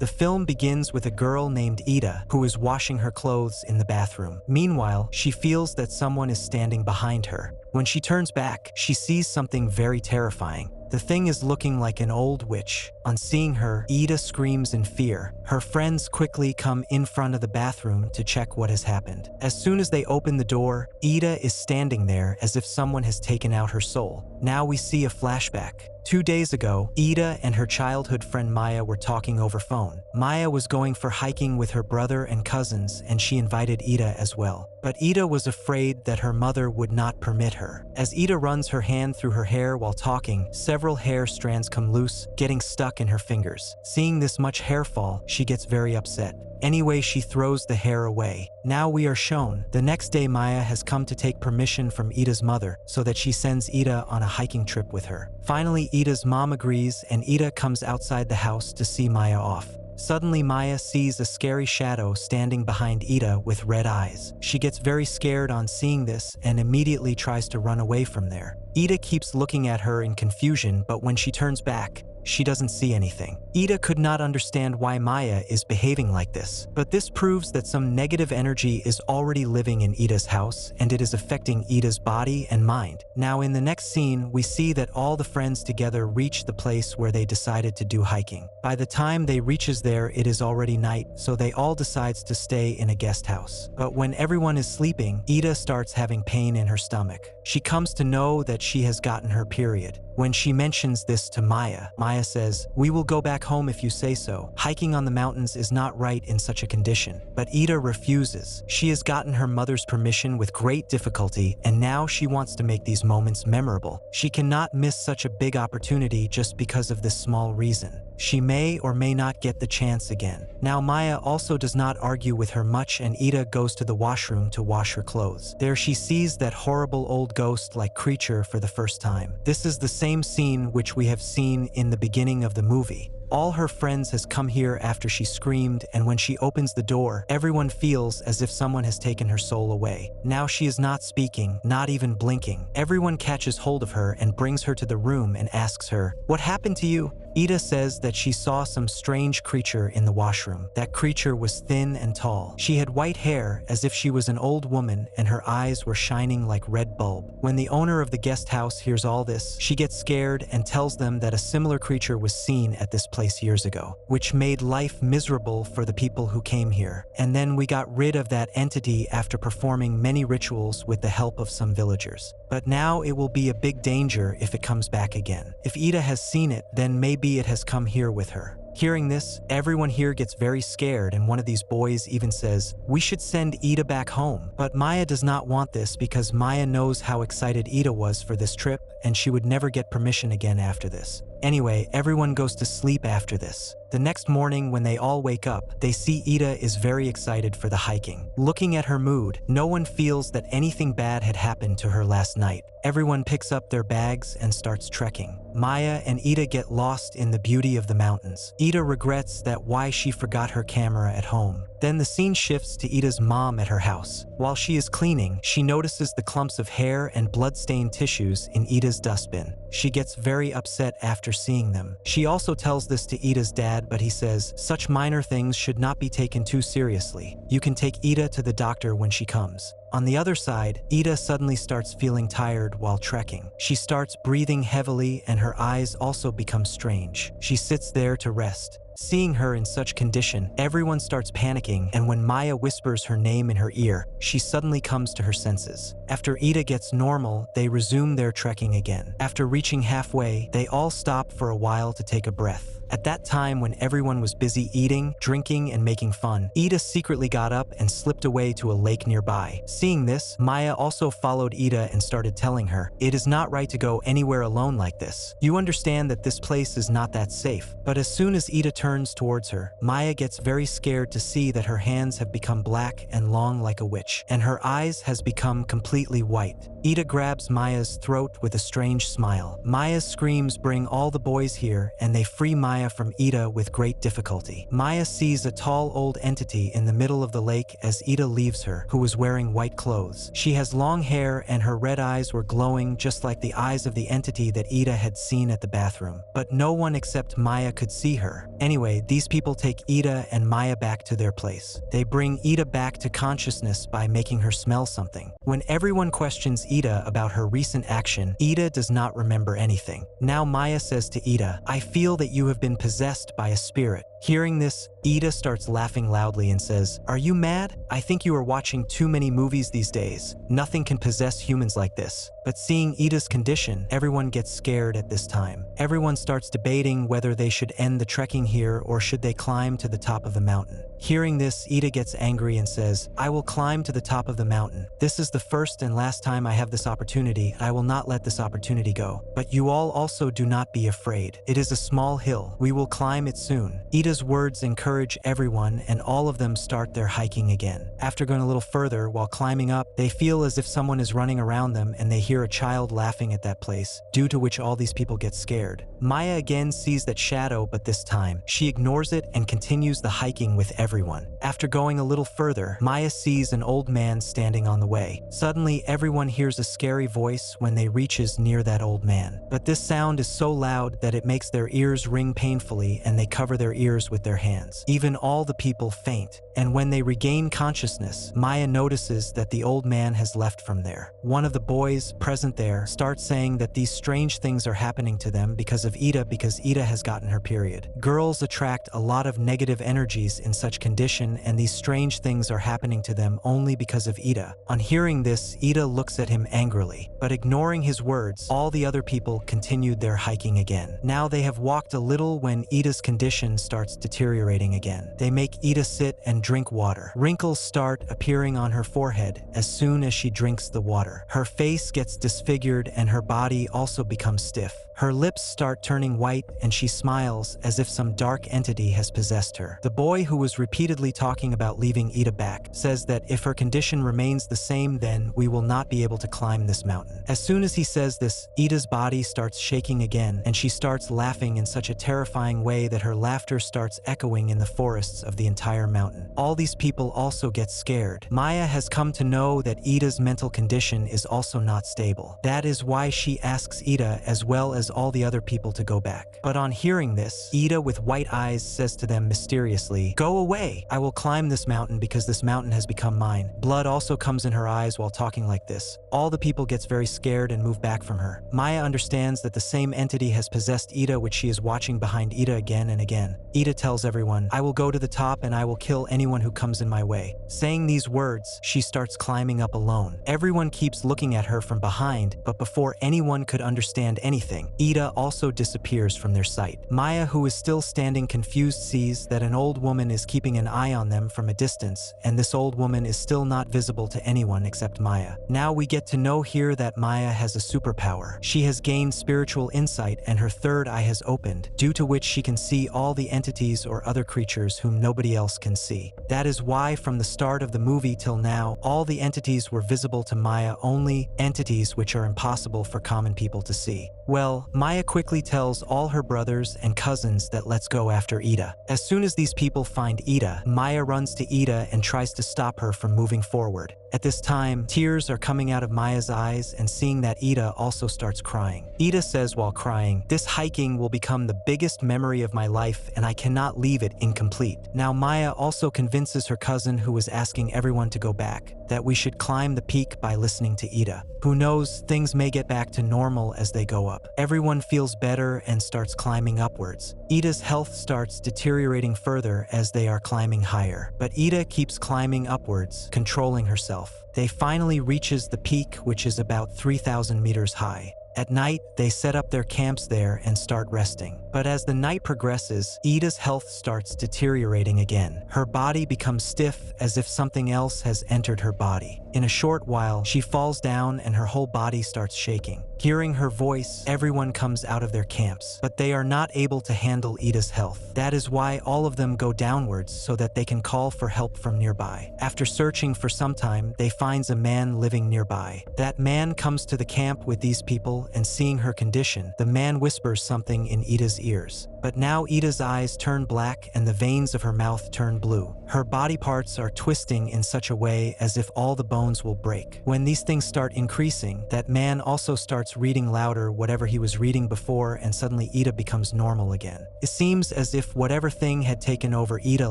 The film begins with a girl named Ida who is washing her clothes in the bathroom. Meanwhile, she feels that someone is standing behind her. When she turns back, she sees something very terrifying. The thing is looking like an old witch. On seeing her, Ida screams in fear. Her friends quickly come in front of the bathroom to check what has happened. As soon as they open the door, Ida is standing there as if someone has taken out her soul. Now we see a flashback. 2 days ago, Ida and her childhood friend Maya were talking over phone. Maya was going for hiking with her brother and cousins, and she invited Ida as well. But Ida was afraid that her mother would not permit her. As Ida runs her hand through her hair while talking, several hair strands come loose, getting stuck in her fingers. Seeing this much hair fall, she gets very upset. Anyway, she throws the hair away. Now we are shown. The next day, Maya has come to take permission from Ida's mother so that she sends Ida on a hiking trip with her. Finally, Ida's mom agrees and Ida comes outside the house to see Maya off. Suddenly, Maya sees a scary shadow standing behind Ida with red eyes. She gets very scared on seeing this and immediately tries to run away from there. Ida keeps looking at her in confusion, but when she turns back, she doesn't see anything. Ida could not understand why Maya is behaving like this, but this proves that some negative energy is already living in Ida's house and it is affecting Ida's body and mind. Now in the next scene, we see that all the friends together reach the place where they decided to do hiking. By the time they reaches there, it is already night, so they all decides to stay in a guest house. But when everyone is sleeping, Ida starts having pain in her stomach. She comes to know that she has gotten her period. When she mentions this to Maya, Maya says, "We will go back home if you say so. Hiking on the mountains is not right in such a condition." But Ida refuses. She has gotten her mother's permission with great difficulty, and now she wants to make these moments memorable. She cannot miss such a big opportunity just because of this small reason. She may or may not get the chance again. Now Maya also does not argue with her much, and Ida goes to the washroom to wash her clothes. There she sees that horrible old ghost-like creature for the first time. This is the same scene which we have seen in the beginning of the movie. All her friends has come here after she screamed, and when she opens the door, everyone feels as if someone has taken her soul away. Now she is not speaking, not even blinking. Everyone catches hold of her and brings her to the room and asks her, "What happened to you?" Ida says that she saw some strange creature in the washroom. That creature was thin and tall. She had white hair as if she was an old woman, and her eyes were shining like red bulb. When the owner of the guest house hears all this, she gets scared and tells them that a similar creature was seen at this place years ago, which made life miserable for the people who came here. And then we got rid of that entity after performing many rituals with the help of some villagers. But now it will be a big danger if it comes back again. If Ida has seen it, then maybe it has come here with her. Hearing this, everyone here gets very scared, and one of these boys even says, "We should send Ida back home." But Maya does not want this because Maya knows how excited Ida was for this trip, and she would never get permission again after this. Anyway, everyone goes to sleep after this. The next morning, when they all wake up, they see Ida is very excited for the hiking. Looking at her mood, no one feels that anything bad had happened to her last night. Everyone picks up their bags and starts trekking. Maya and Ida get lost in the beauty of the mountains. Ida regrets that why she forgot her camera at home. Then the scene shifts to Ida's mom at her house. While she is cleaning, she notices the clumps of hair and blood-stained tissues in Ida's dustbin. She gets very upset after seeing them. She also tells this to Ida's dad, but he says, "Such minor things should not be taken too seriously. You can take Ida to the doctor when she comes." On the other side, Ida suddenly starts feeling tired while trekking. She starts breathing heavily and her eyes also become strange. She sits there to rest. Seeing her in such condition, everyone starts panicking, and when Maya whispers her name in her ear, she suddenly comes to her senses. After Ida gets normal, they resume their trekking again. After reaching halfway, they all stop for a while to take a breath. At that time, when everyone was busy eating, drinking, and making fun, Ida secretly got up and slipped away to a lake nearby. Seeing this, Maya also followed Ida and started telling her, "It is not right to go anywhere alone like this. You understand that this place is not that safe." But as soon as Ida turns towards her, Maya gets very scared to see that her hands have become black and long like a witch, and her eyes has become completely white. Ida grabs Maya's throat with a strange smile. Maya's screams bring all the boys here, and they free Maya Maya from Ida with great difficulty. Maya sees a tall old entity in the middle of the lake as Ida leaves her, who was wearing white clothes. She has long hair and her red eyes were glowing just like the eyes of the entity that Ida had seen at the bathroom. But no one except Maya could see her. Anyway, these people take Ida and Maya back to their place. They bring Ida back to consciousness by making her smell something. When everyone questions Ida about her recent action, Ida does not remember anything. Now Maya says to Ida, "I feel that you have been possessed by a spirit." Hearing this, Ida starts laughing loudly and says, "Are you mad? I think you are watching too many movies these days. Nothing can possess humans like this." But seeing Ida's condition, everyone gets scared at this time. Everyone starts debating whether they should end the trekking here or should they climb to the top of the mountain. Hearing this, Ida gets angry and says, "I will climb to the top of the mountain. This is the first and last time I have this opportunity. I will not let this opportunity go. But you all also do not be afraid. It is a small hill. We will climb it soon." Ida's words encourage everyone and all of them start their hiking again. After going a little further, while climbing up, they feel as if someone is running around them and they hear a child laughing at that place, due to which all these people get scared. Maya again sees that shadow, but this time, she ignores it and continues the hiking with everyone. After going a little further, Maya sees an old man standing on the way. Suddenly, everyone hears a scary voice when they reaches near that old man. But this sound is so loud that it makes their ears ring painfully and they cover their ears with their hands. Even all the people faint. And when they regain consciousness, Maya notices that the old man has left from there. One of the boys present there starts saying that these strange things are happening to them because of Ida, because Ida has gotten her period. Girls attract a lot of negative energies in such condition, and these strange things are happening to them only because of Ida. On hearing this, Ida looks at him angrily, but ignoring his words, all the other people continued their hiking again. Now they have walked a little when Ida's condition starts deteriorating again. They make Ida sit and drink water. Wrinkles start appearing on her forehead as soon as she drinks the water. Her face gets disfigured and her body also becomes stiff. Her lips start turning white and she smiles as if some dark entity has possessed her. The boy who was repeatedly talking about leaving Ida back says that if her condition remains the same, then we will not be able to climb this mountain. As soon as he says this, Ida's body starts shaking again and she starts laughing in such a terrifying way that her laughter starts echoing in the forests of the entire mountain. All these people also get scared. Maya has come to know that Ida's mental condition is also not stable. That is why she asks Ida as well as all the other people to go back. But on hearing this, Ida with white eyes says to them mysteriously, "Go away! I will climb this mountain because this mountain has become mine." Blood also comes in her eyes while talking like this. All the people gets very scared and move back from her. Maya understands that the same entity has possessed Ida, which she is watching behind Ida again and again. Ida tells everyone, "I will go to the top and I will kill anyone who comes in my way." Saying these words, she starts climbing up alone. Everyone keeps looking at her from behind, but before anyone could understand anything, Ida also disappears from their sight. Maya, who is still standing confused, sees that an old woman is keeping an eye on them from a distance, and this old woman is still not visible to anyone except Maya. Now we get to know here that Maya has a superpower. She has gained spiritual insight and her third eye has opened, due to which she can see all the entities or other creatures whom nobody else can see. That is why from the start of the movie till now, all the entities were visible to Maya, only entities which are impossible for common people to see. Well, Maya quickly tells all her brothers and cousins that let's go after Ida. As soon as these people find Ida, Maya runs to Ida and tries to stop her from moving forward. At this time, tears are coming out of Maya's eyes, and seeing that, Ida also starts crying. Ida says while crying, "This hiking will become the biggest memory of my life and I cannot leave it incomplete." Now Maya also convinces her cousin, who was asking everyone to go back, that we should climb the peak by listening to Ida. Who knows, things may get back to normal as they go up. Everyone feels better and starts climbing upwards. Ida's health starts deteriorating further as they are climbing higher, but Ida keeps climbing upwards, controlling herself. They finally reaches the peak, which is about 3,000 meters high. At night, they set up their camps there and start resting. But as the night progresses, Ida's health starts deteriorating again. Her body becomes stiff as if something else has entered her body. In a short while, she falls down and her whole body starts shaking. Hearing her voice, everyone comes out of their camps, but they are not able to handle Ida's health. That is why all of them go downwards so that they can call for help from nearby. After searching for some time, they find a man living nearby. That man comes to the camp with these people, and seeing her condition, the man whispers something in Ida's ears. But now Ida's eyes turn black and the veins of her mouth turn blue. Her body parts are twisting in such a way as if all the bones will break. When these things start increasing, that man also starts reading louder whatever he was reading before, and suddenly Ida becomes normal again. It seems as if whatever thing had taken over Ida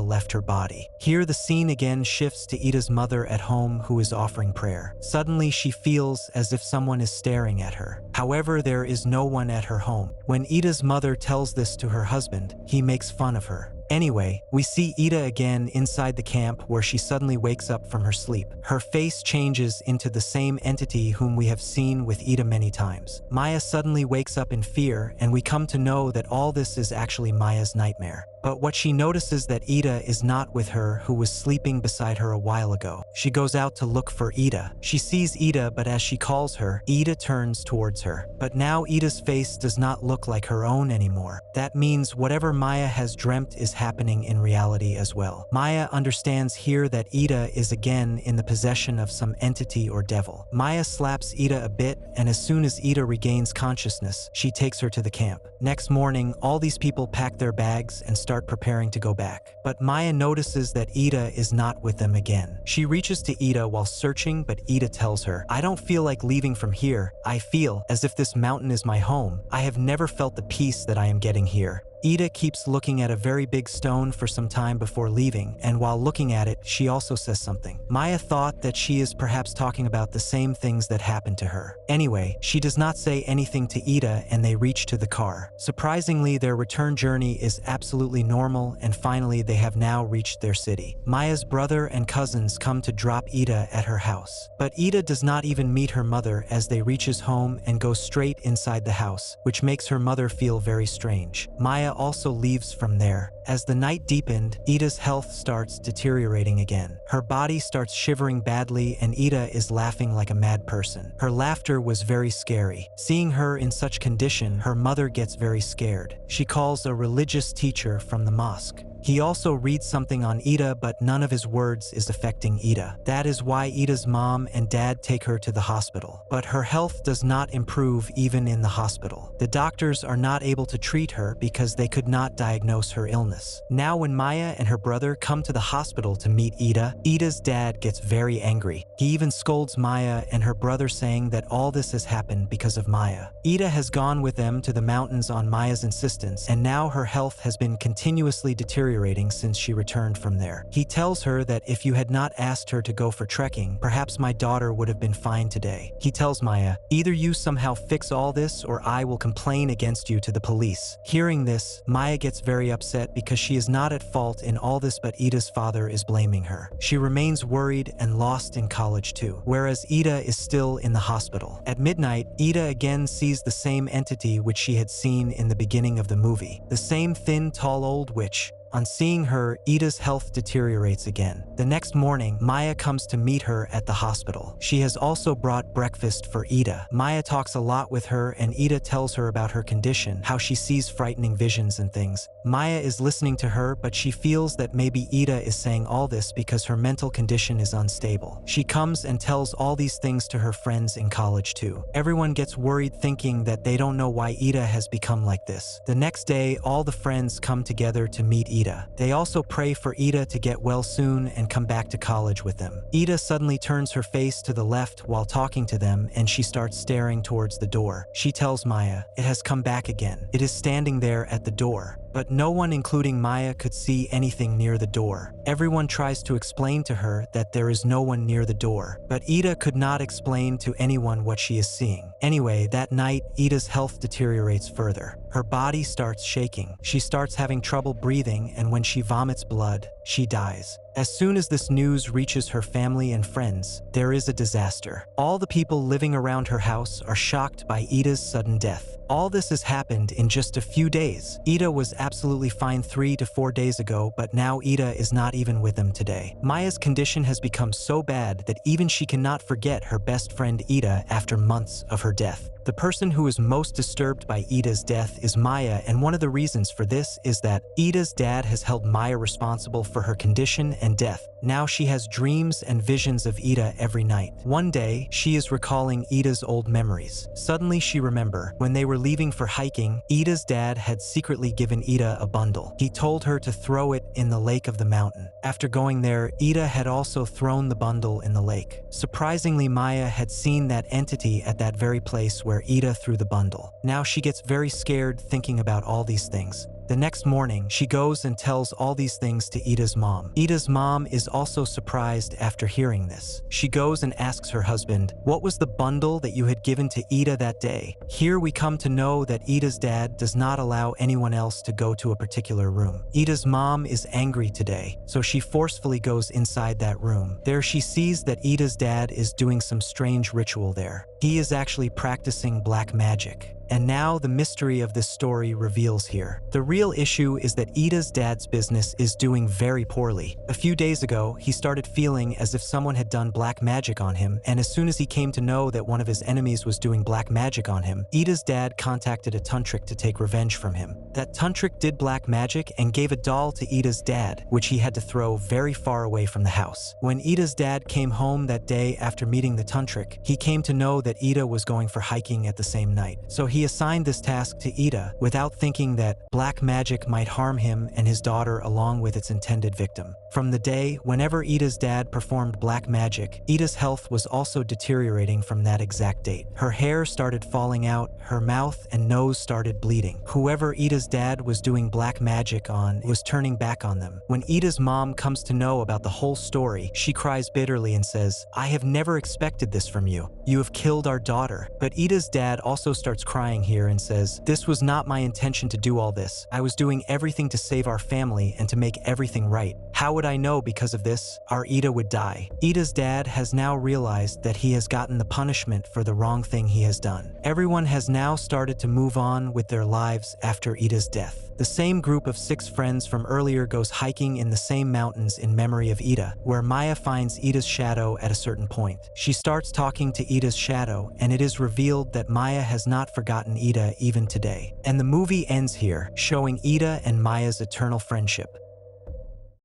left her body. Here the scene again shifts to Ida's mother at home, who is offering prayer. Suddenly she feels as if someone is staring at her. However, there is no one at her home. When Ida's mother tells this to her husband, he makes fun of her. Anyway, we see Ida again inside the camp, where she suddenly wakes up from her sleep. Her face changes into the same entity whom we have seen with Ida many times. Maya suddenly wakes up in fear, and we come to know that all this is actually Maya's nightmare. But what she notices that Ida is not with her, who was sleeping beside her a while ago. She goes out to look for Ida. She sees Ida, but as she calls her, Ida turns towards her. But now Ida's face does not look like her own anymore. That means whatever Maya has dreamt is happening in reality as well. Maya understands here that Ida is again in the possession of some entity or devil. Maya slaps Ida a bit, and as soon as Ida regains consciousness, she takes her to the camp. Next morning, all these people pack their bags and start preparing to go back. But Maya notices that Ida is not with them again. She reaches to Ida while searching, but Ida tells her, "I don't feel like leaving from here. I feel as if this mountain is my home. I have never felt the peace that I am getting here." Ida keeps looking at a very big stone for some time before leaving, and while looking at it, she also says something. Maya thought that she is perhaps talking about the same things that happened to her. Anyway, she does not say anything to Ida, and they reach to the car. Surprisingly, their return journey is absolutely normal, and finally they have now reached their city. Maya's brother and cousins come to drop Ida at her house. But Ida does not even meet her mother as they reaches home and goes straight inside the house, which makes her mother feel very strange. Maya also leaves from there. As the night deepened, Ida's health starts deteriorating again. Her body starts shivering badly, and Ida is laughing like a mad person. Her laughter was very scary. Seeing her in such condition, her mother gets very scared. She calls a religious teacher from the mosque. He also reads something on Ida, but none of his words is affecting Ida. That is why Ida's mom and dad take her to the hospital. But her health does not improve even in the hospital. The doctors are not able to treat her because they could not diagnose her illness. Now when Maya and her brother come to the hospital to meet Ida, Ida's dad gets very angry. He even scolds Maya and her brother, saying that all this has happened because of Maya. Ida has gone with them to the mountains on Maya's insistence, and now her health has been continuously deteriorating since she returned from there. He tells her that if you had not asked her to go for trekking, perhaps my daughter would have been fine today. He tells Maya, "Either you somehow fix all this, or I will complain against you to the police." Hearing this, Maya gets very upset because she is not at fault in all this, but Ida's father is blaming her. She remains worried and lost in college too, whereas Ida is still in the hospital. At midnight, Ida again sees the same entity which she had seen in the beginning of the movie. The same thin, tall old witch. On seeing her, Ida's health deteriorates again. The next morning, Maya comes to meet her at the hospital. She has also brought breakfast for Ida. Maya talks a lot with her, and Ida tells her about her condition, how she sees frightening visions and things. Maya is listening to her, but she feels that maybe Ida is saying all this because her mental condition is unstable. She comes and tells all these things to her friends in college too. Everyone gets worried, thinking that they don't know why Ida has become like this. The next day, all the friends come together to meet Ida. They also pray for Ida to get well soon and come back to college with them. Ida suddenly turns her face to the left while talking to them, and she starts staring towards the door. She tells Maya, "It has come back again. It is standing there at the door." But no one, including Maya, could see anything near the door. Everyone tries to explain to her that there is no one near the door, but Ida could not explain to anyone what she is seeing. Anyway, that night, Ida's health deteriorates further. Her body starts shaking. She starts having trouble breathing, and when she vomits blood, she dies. As soon as this news reaches her family and friends, there is a disaster. All the people living around her house are shocked by Ida's sudden death. All this has happened in just a few days. Ida was absolutely fine 3 to 4 days ago, but now Ida is not even with them today. Maya's condition has become so bad that even she cannot forget her best friend Ida after months of her death. The The person who is most disturbed by Ida's death is Maya, and one of the reasons for this is that Ida's dad has held Maya responsible for her condition and death. Now she has dreams and visions of Ida every night. One day, she is recalling Ida's old memories. Suddenly she remembers, when they were leaving for hiking, Ida's dad had secretly given Ida a bundle. He told her to throw it in the lake of the mountain. After going there, Ida had also thrown the bundle in the lake. Surprisingly, Maya had seen that entity at that very place where Ida threw the bundle. Now she gets very scared thinking about all these things. The next morning, she goes and tells all these things to Ida's mom. Ida's mom is also surprised after hearing this. She goes and asks her husband, "What was the bundle that you had given to Ida that day?" Here we come to know that Ida's dad does not allow anyone else to go to a particular room. Ida's mom is angry today, so she forcefully goes inside that room. There she sees that Ida's dad is doing some strange ritual there. He is actually practicing black magic. And now the mystery of this story reveals here. The real issue is that Ida's dad's business is doing very poorly. A few days ago, he started feeling as if someone had done black magic on him, and as soon as he came to know that one of his enemies was doing black magic on him, Ida's dad contacted a tantric to take revenge from him. That tantric did black magic and gave a doll to Ida's dad, which he had to throw very far away from the house. When Ida's dad came home that day after meeting the tantric, he came to know that Ida was going for hiking at the same night. So he assigned this task to Ida without thinking that black magic might harm him and his daughter along with its intended victim. From the day, whenever Ida's dad performed black magic, Ida's health was also deteriorating from that exact date. Her hair started falling out, her mouth and nose started bleeding. Whoever Ida's dad was doing black magic on was turning back on them. When Ida's mom comes to know about the whole story, she cries bitterly and says, "I have never expected this from you. You have killed our daughter." But Ida's dad also starts crying here and says, "This was not my intention to do all this. I was doing everything to save our family and to make everything right. How would I know because of this, our Ida would die?" Ida's dad has now realized that he has gotten the punishment for the wrong thing he has done. Everyone has now started to move on with their lives after Ida's death. The same group of 6 friends from earlier goes hiking in the same mountains in memory of Ida, where Maya finds Ida's shadow at a certain point. She starts talking to Ida's shadow, and it is revealed that Maya has not forgotten Ida even today. And the movie ends here, showing Ida and Maya's eternal friendship.